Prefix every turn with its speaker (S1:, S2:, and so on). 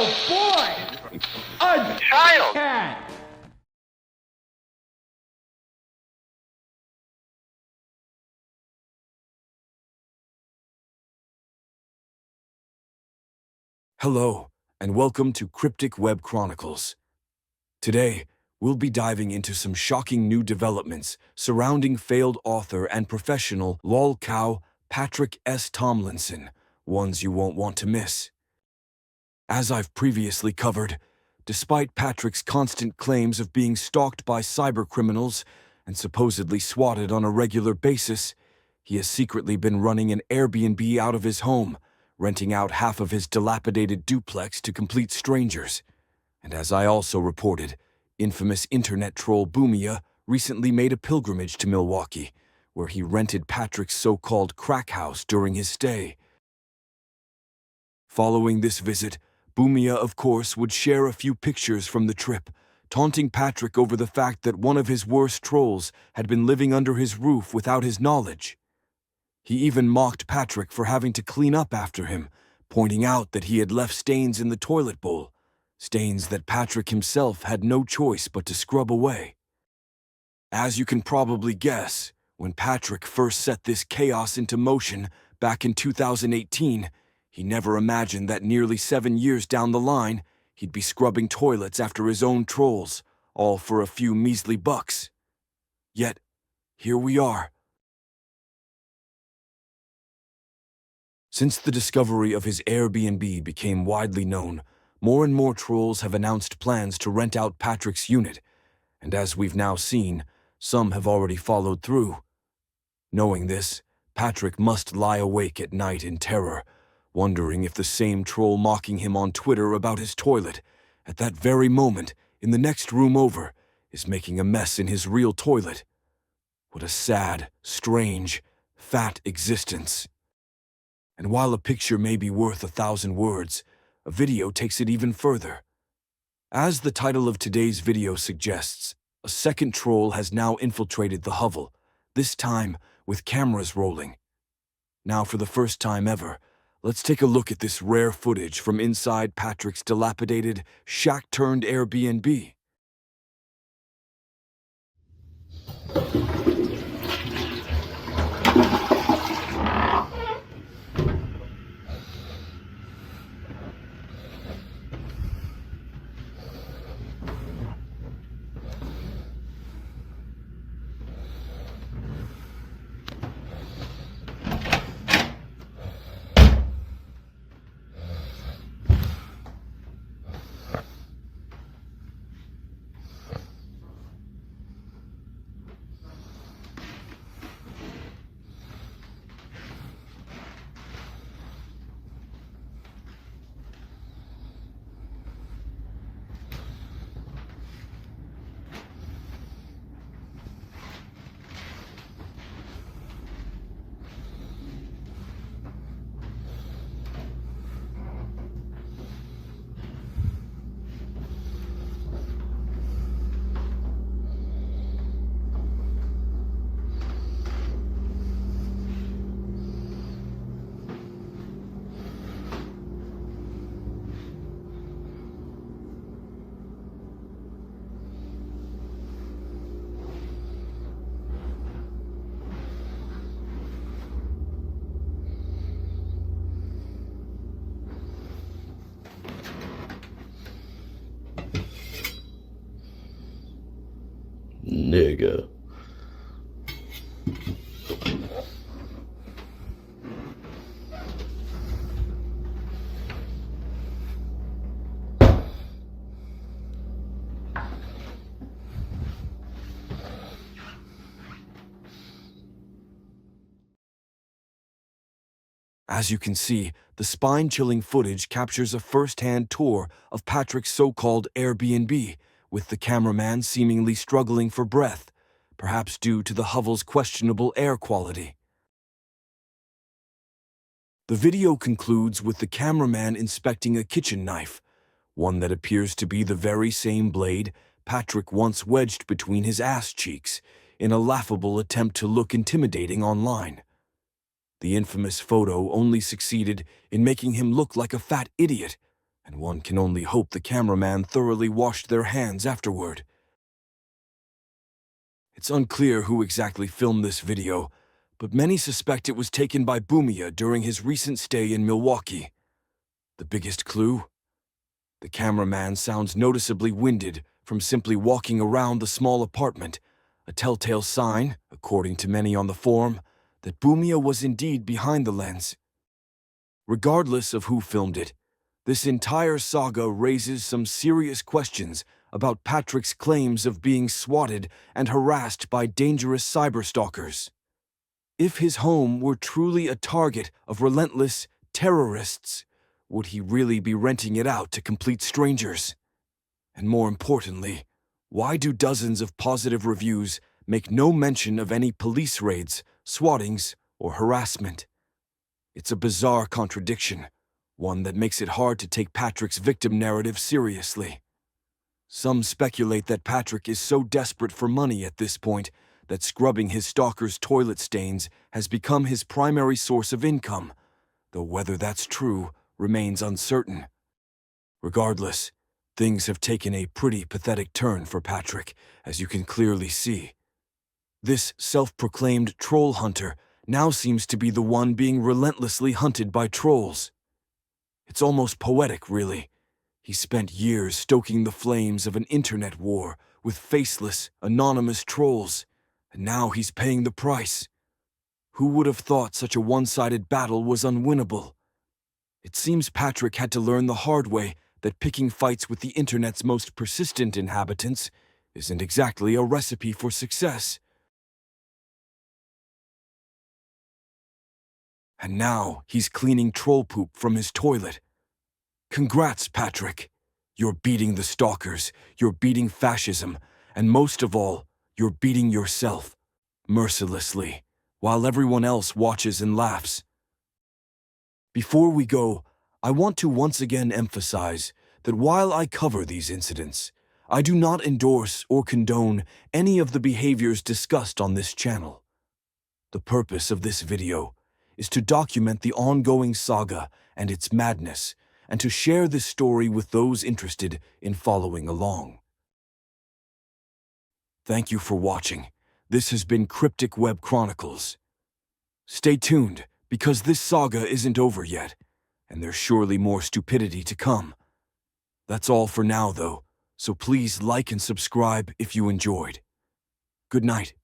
S1: Oh boy! A
S2: Child!
S1: cat!
S3: Hello, and welcome to Cryptic Web Chronicles. Today, we'll be diving into some shocking new developments surrounding failed author and professional lol cow Patrick S. Tomlinson, ones you won't want to miss. As I've previously covered, despite Patrick's constant claims of being stalked by cybercriminals and supposedly swatted on a regular basis, he has secretly been running an Airbnb out of his home, renting out half of his dilapidated duplex to complete strangers. And as I also reported, infamous internet troll Boomia recently made a pilgrimage to Milwaukee, where he rented Patrick's so-called crack house during his stay. Following this visit, Boomia, of course, would share a few pictures from the trip, taunting Patrick over the fact that one of his worst trolls had been living under his roof without his knowledge. He even mocked Patrick for having to clean up after him, pointing out that he had left stains in the toilet bowl, stains that Patrick himself had no choice but to scrub away. As you can probably guess, when Patrick first set this chaos into motion back in 2018, he never imagined that nearly 7 years down the line, he'd be scrubbing toilets after his own trolls, all for a few measly bucks. Yet, here we are. Since the discovery of his Airbnb became widely known, more and more trolls have announced plans to rent out Patrick's unit, and as we've now seen, some have already followed through. Knowing this, Patrick must lie awake at night in terror, wondering if the same troll mocking him on Twitter about his toilet, at that very moment, in the next room over, is making a mess in his real toilet. What a sad, strange, fat existence. And while a picture may be worth 1,000 words, a video takes it even further. As the title of today's video suggests, a second troll has now infiltrated the hovel, this time with cameras rolling. Now, for the first time ever, let's take a look at this rare footage from inside Patrick's dilapidated, shack-turned Airbnb.
S4: Nigga.
S3: As you can see, the spine-chilling footage captures a first-hand tour of Patrick's so-called Airbnb, with the cameraman seemingly struggling for breath, perhaps due to the hovel's questionable air quality. The video concludes with the cameraman inspecting a kitchen knife, one that appears to be the very same blade Patrick once wedged between his ass cheeks in a laughable attempt to look intimidating online. The infamous photo only succeeded in making him look like a fat idiot, and one can only hope the cameraman thoroughly washed their hands afterward. It's unclear who exactly filmed this video, but many suspect it was taken by Bumia during his recent stay in Milwaukee. The biggest clue? The cameraman sounds noticeably winded from simply walking around the small apartment, a telltale sign, according to many on the forum, that Bumia was indeed behind the lens. Regardless of who filmed it, this entire saga raises some serious questions about Patrick's claims of being swatted and harassed by dangerous cyberstalkers. If his home were truly a target of relentless terrorists, would he really be renting it out to complete strangers? And more importantly, why do dozens of positive reviews make no mention of any police raids, swattings, or harassment? It's a bizarre contradiction, one that makes it hard to take Patrick's victim narrative seriously. Some speculate that Patrick is so desperate for money at this point that scrubbing his stalker's toilet stains has become his primary source of income, though whether that's true remains uncertain. Regardless, things have taken a pretty pathetic turn for Patrick, as you can clearly see. This self-proclaimed troll hunter now seems to be the one being relentlessly hunted by trolls. It's almost poetic, really. He spent years stoking the flames of an internet war with faceless, anonymous trolls, and now he's paying the price. Who would have thought such a one-sided battle was unwinnable? It seems Patrick had to learn the hard way that picking fights with the internet's most persistent inhabitants isn't exactly a recipe for success. And now he's cleaning troll poop from his toilet. Congrats, Patrick. You're beating the stalkers, you're beating fascism, and most of all, you're beating yourself, mercilessly, while everyone else watches and laughs. Before we go, I want to once again emphasize that while I cover these incidents, I do not endorse or condone any of the behaviors discussed on this channel. The purpose of this video is to document the ongoing saga and its madness, and to share this story with those interested in following along. Thank you for watching. This has been Cryptic Web Chronicles. Stay tuned, because this saga isn't over yet, and there's surely more stupidity to come. That's all for now, though, so please like and subscribe if you enjoyed. Good night.